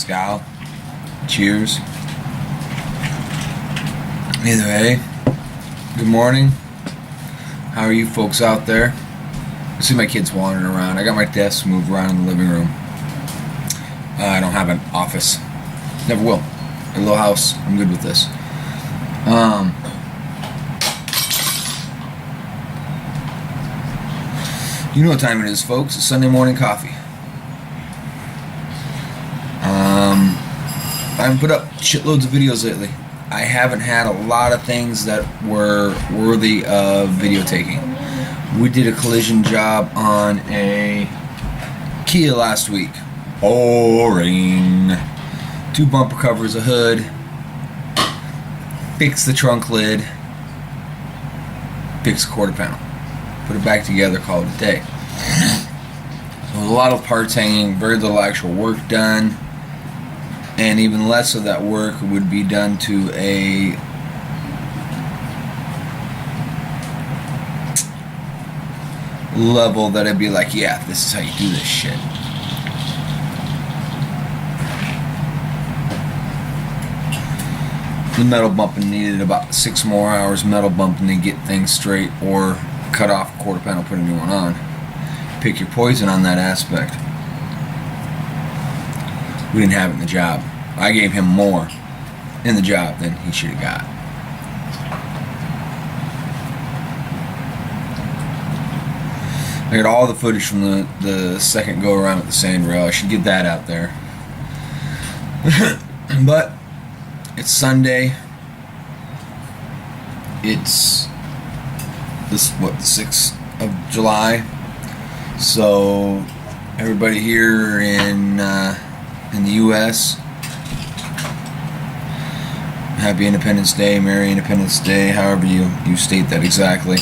mezcal. Cheers. Either way, good morning. How are you folks out there? I see my kids wandering around. I got my desk moved around in the living room. I don't have an office. Never will. A little house. I'm good with this. You know what time it is, folks. It's Sunday morning coffee. I've put up shitloads of videos lately. I haven't had a lot of things that were worthy of video taking. We did a collision job on a Kia last week. Boring. 2 bumper covers, a hood. Fix the trunk lid. Fix a quarter panel. Put it back together, call it a day. So a lot of parts hanging, very little actual work done. And even less of that work would be done to a level that I'd be like, yeah, this is how you do this shit. The metal bumping needed about 6 more hours metal bumping to get things straight, or cut off a quarter panel, put a new one on. Pick your poison on that aspect. We didn't have it in the job. I gave him more in the job than he should have got. I got all the footage from the second go around with the sand rail. I should get that out there. But it's Sunday. It's the 6th of July. So everybody here in the U.S., Happy Independence Day, Merry Independence Day, however you state that exactly.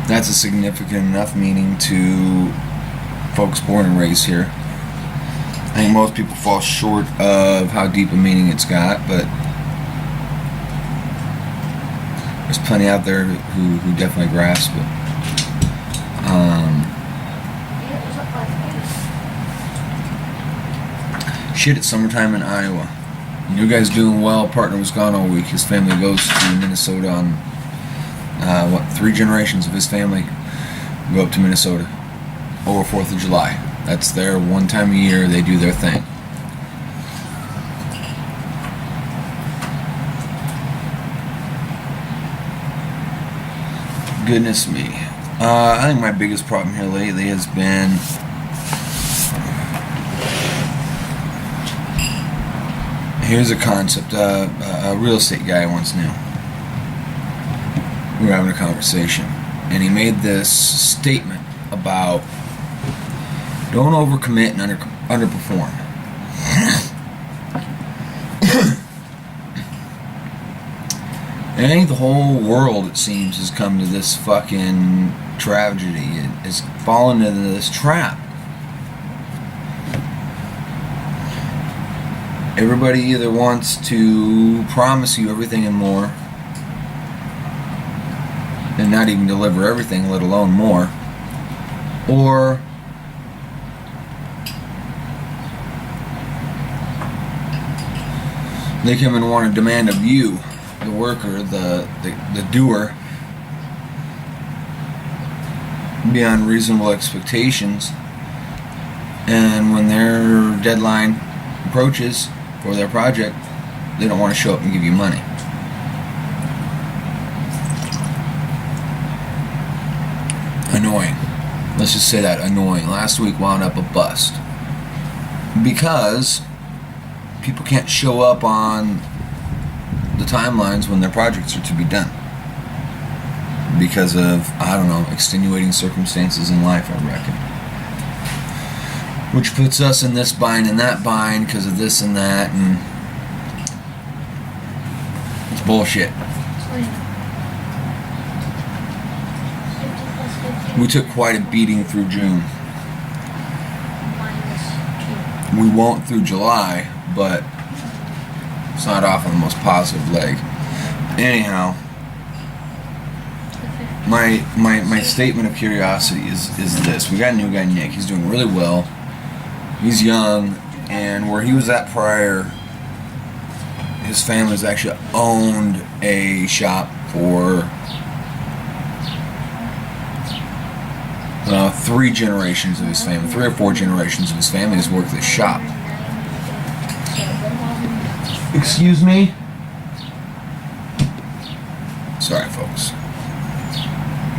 That's a significant enough meaning to folks born and raised here. I think most people fall short of how deep a meaning it's got, but there's plenty out there who definitely grasp it. Shit, it's summertime in Iowa. You guys doing well. Partner was gone all week. His family goes to Minnesota on 3 generations of his family go up to Minnesota over 4th of July. That's their one time a year they do their thing. Goodness me. I think my biggest problem here lately has been here's a concept a real estate guy I once knew. We were having a conversation, and he made this statement about don't overcommit and underperform. And I think the whole world, it seems, has come to this fucking tragedy. It has fallen into this trap. Everybody either wants to promise you everything and more, and not even deliver everything, let alone more, or they come and want to demand of you, the worker, the doer, beyond reasonable expectations, and when their deadline approaches for their project, they don't want to show up and give you money. Annoying. Let's just say that, annoying. Last week wound up a bust because people can't show up on the timelines when their projects are to be done because of, I don't know, extenuating circumstances in life, I reckon. Which puts us in this bind and that bind because of this and that, and it's bullshit. We took quite a beating through June. We won't through July, but it's not off on the most positive leg. Anyhow, my statement of curiosity is this: we got a new guy, Nick. He's doing really well. He's young, and where he was at prior, his family's actually owned a shop for 3 generations of his family, 3 or 4 generations of his family has worked this shop. Excuse me? Sorry, folks.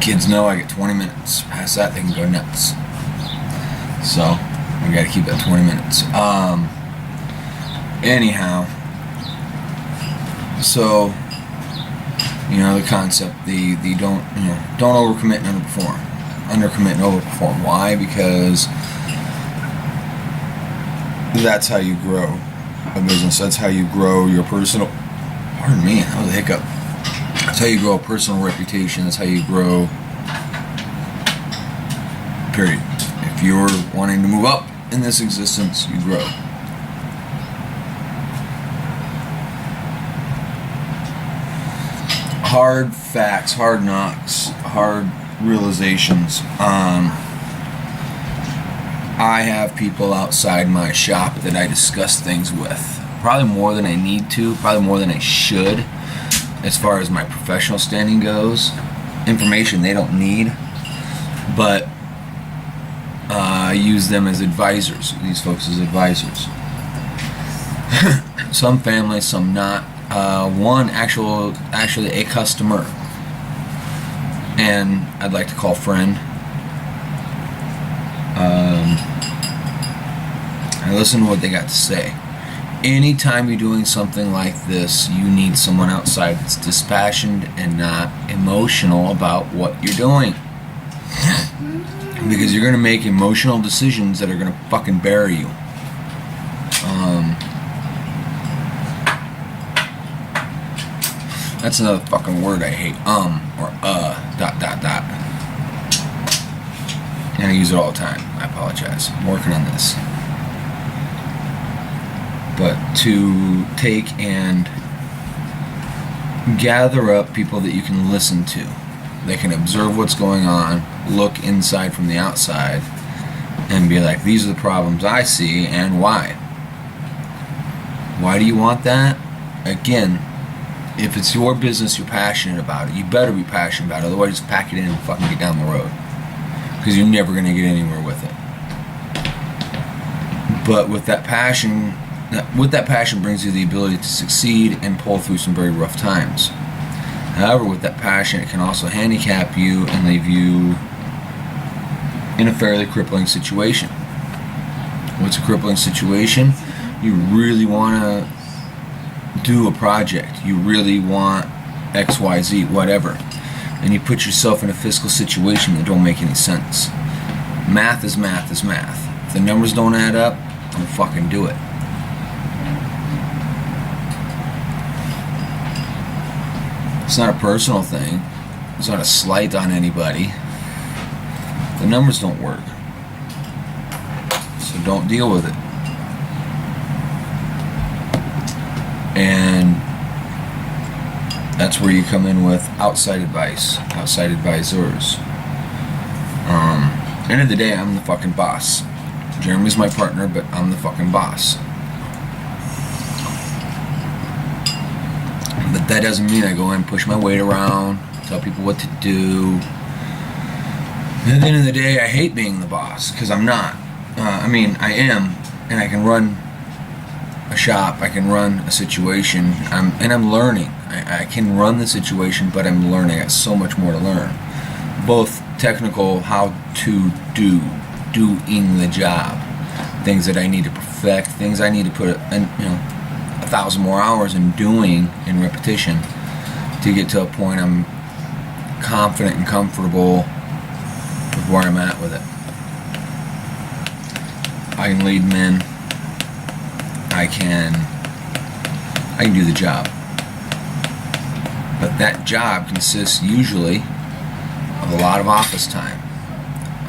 Kids know I get 20 minutes. Past that, they can go nuts. So, I gotta keep that 20 minutes. Anyhow. So, the concept, the don't overcommit and underperform. Undercommit and overperform. Why? Because that's how you grow a business. That's how you grow your personal, pardon me, that was a hiccup. That's how you grow a personal reputation. That's how you grow, period. If you're wanting to move up in this existence, you grow. Hard facts, hard knocks, hard realizations. I have people outside my shop that I discuss things with. Probably more than I need to, probably more than I should, as far as my professional standing goes. Information they don't need, but I use them as advisors, these folks as advisors. Some family, some not. One actually a customer, and I'd like to call friend. I listen to what they got to say. Anytime you're doing something like this, you need someone outside that's dispassionate and not emotional about what you're doing. Because you're going to make emotional decisions that are going to fucking bury you. That's another fucking word I hate. Or dot. And I use it all the time. I apologize. I'm working on this. But to take and gather up people that you can listen to. They can observe what's going on, look inside from the outside, and be like, these are the problems I see, and why. Why do you want that? Again, if it's your business, you're passionate about it. You better be passionate about it, otherwise just pack it in and fucking get down the road. Because you're never going to get anywhere with it. But with that passion brings you the ability to succeed and pull through some very rough times. However, with that passion, it can also handicap you and leave you in a fairly crippling situation. What's a crippling situation? You really want to do a project. You really want X, Y, Z, whatever. And you put yourself in a fiscal situation that don't make any sense. Math is math is math. If the numbers don't add up, don't fucking do it. It's not a personal thing. It's not a slight on anybody. The numbers don't work. So don't deal with it. And that's where you come in with outside advice, outside advisors. End of the day, I'm the fucking boss. Jeremy's my partner, but I'm the fucking boss. But that doesn't mean I go and push my weight around, tell people what to do. And at the end of the day, I hate being the boss, because I'm not. I am, and I can run a shop, I can run a situation, I'm learning. I can run the situation, but I'm learning. I got so much more to learn. Both technical, how to doing the job, things that I need to perfect, things I need to put 1,000 more hours in doing in repetition to get to a point I'm confident and comfortable with where I'm at with it. I can lead men. I can do the job. But that job consists usually of a lot of office time,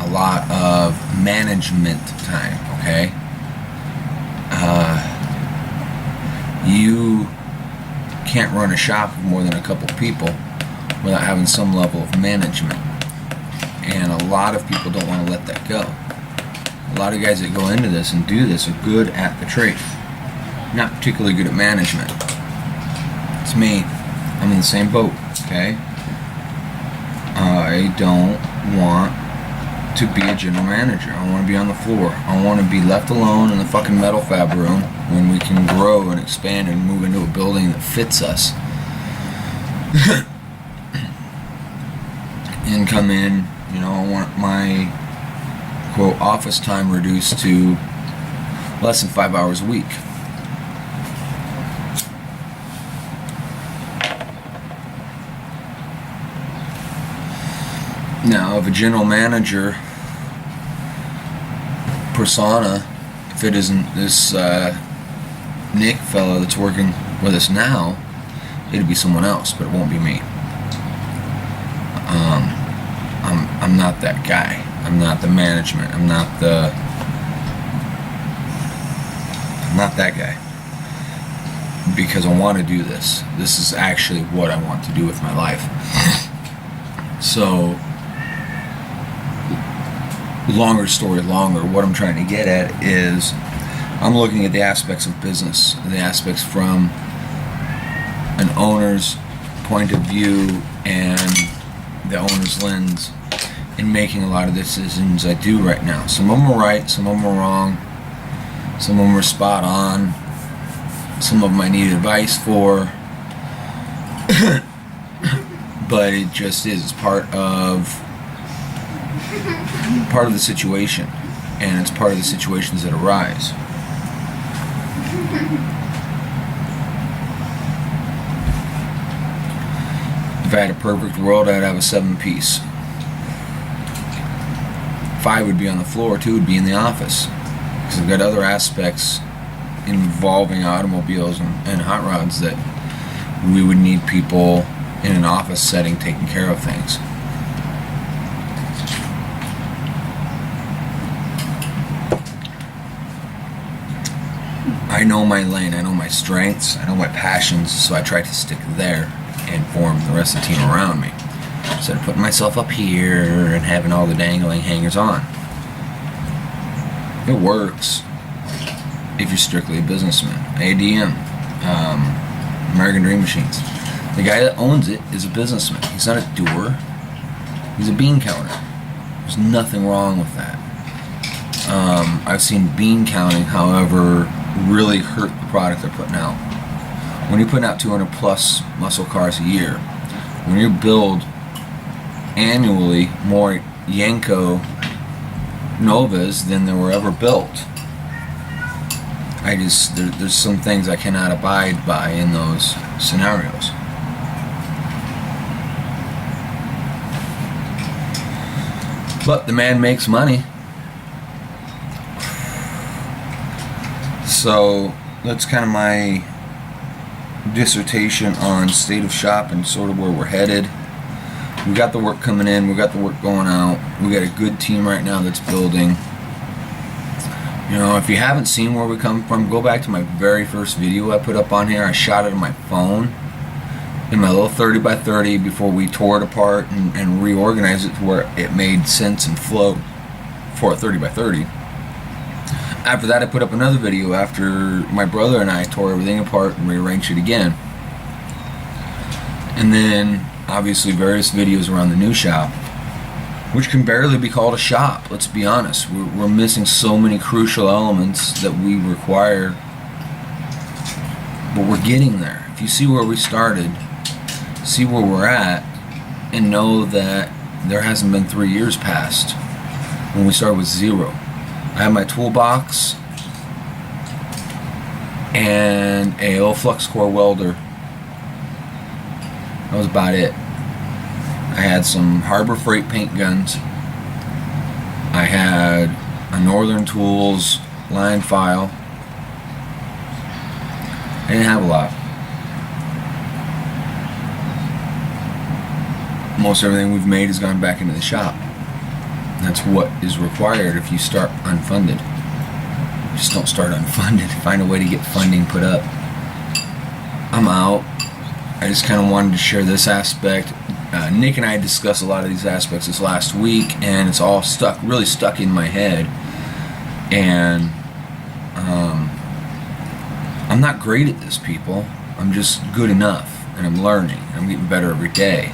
a lot of management time, okay? You can't run a shop with more than a couple people without having some level of management. And a lot of people don't want to let that go. A lot of guys that go into this and do this are good at the trade, not particularly good at management. It's me. I'm in the same boat, okay? I don't want to be a general manager. I want to be on the floor. I want to be left alone in the fucking metal fab room when we can grow and expand and move into a building that fits us. And come in, you know, I want my quote office time reduced to less than 5 hours a week. Now, if a general manager persona, if it isn't this Nick fellow that's working with us now, it'd be someone else, but it won't be me. I'm not that guy. I'm not the management. I'm not that guy. Because I want to do this. This is actually what I want to do with my life. So, longer story longer, what I'm trying to get at is I'm looking at the aspects of business, the aspects from an owner's point of view and the owner's lens in making a lot of decisions I do right now. Some of them are right, some of them are wrong, some of them are spot on, some of them I need advice for, but it just is. It's part of the situation, and it's part of the situations that arise. If I had a perfect world, I'd have a 7-piece. 5 would be on the floor, 2 would be in the office. Because I've got other aspects involving automobiles and hot rods that we would need people in an office setting taking care of things. I know my lane, I know my strengths, I know my passions, so I try to stick there and form the rest of the team around me. Instead of putting myself up here and having all the dangling hangers on. It works if you're strictly a businessman. ADM, American Dream Machines. The guy that owns it is a businessman. He's not a doer. He's a bean counter. There's nothing wrong with that. I've seen bean counting, however, really hurt the product they're putting out. When you're putting out 200 plus muscle cars a year, when you build annually more Yenko Novas than there were ever built, there's some things I cannot abide by in those scenarios. But the man makes money. So that's kind of my dissertation on state of shop and sort of where we're headed. We got the work coming in, we got the work going out, we got a good team right now that's building. You know, if you haven't seen where we come from, go back to my very first video I put up on here. I shot it on my phone in my little 30 by 30 before we tore it apart and reorganized it to where it made sense and flow for a 30 by 30. After that, I put up another video after my brother and I tore everything apart and rearranged it again. And then, obviously, various videos around the new shop, which can barely be called a shop, let's be honest. We're missing so many crucial elements that we require, but we're getting there. If you see where we started, see where we're at, and know that there hasn't been 3 years past when we started with 0. I had my toolbox and a old flux core welder. That was about it. I had some Harbor Freight paint guns. I had a Northern Tools line file. I didn't have a lot. Most everything we've made has gone back into the shop. That's what is required if you start unfunded. Just don't start unfunded. Find a way to get funding put up. I'm out. I just kind of wanted to share this aspect. Nick and I discussed a lot of these aspects this last week, and it's all really stuck in my head. And I'm not great at this, people. I'm just good enough, and I'm learning. I'm getting better every day.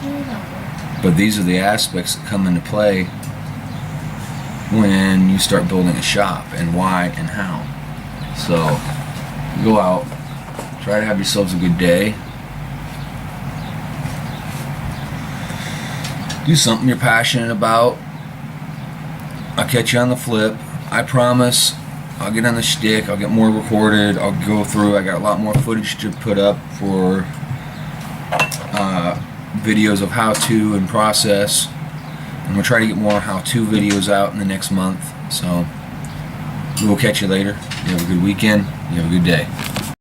But these are the aspects that come into play when you start building a shop, and why and how. So go out, try to have yourselves a good day. Do something you're passionate about. I'll catch you on the flip. I promise I'll get on the shtick. I'll get more recorded. I'll go through. I got a lot more footage to put up for videos of how-to and process. I'm going to try to get more how-to videos out in the next month. So we'll catch you later. You have a good weekend. You have a good day.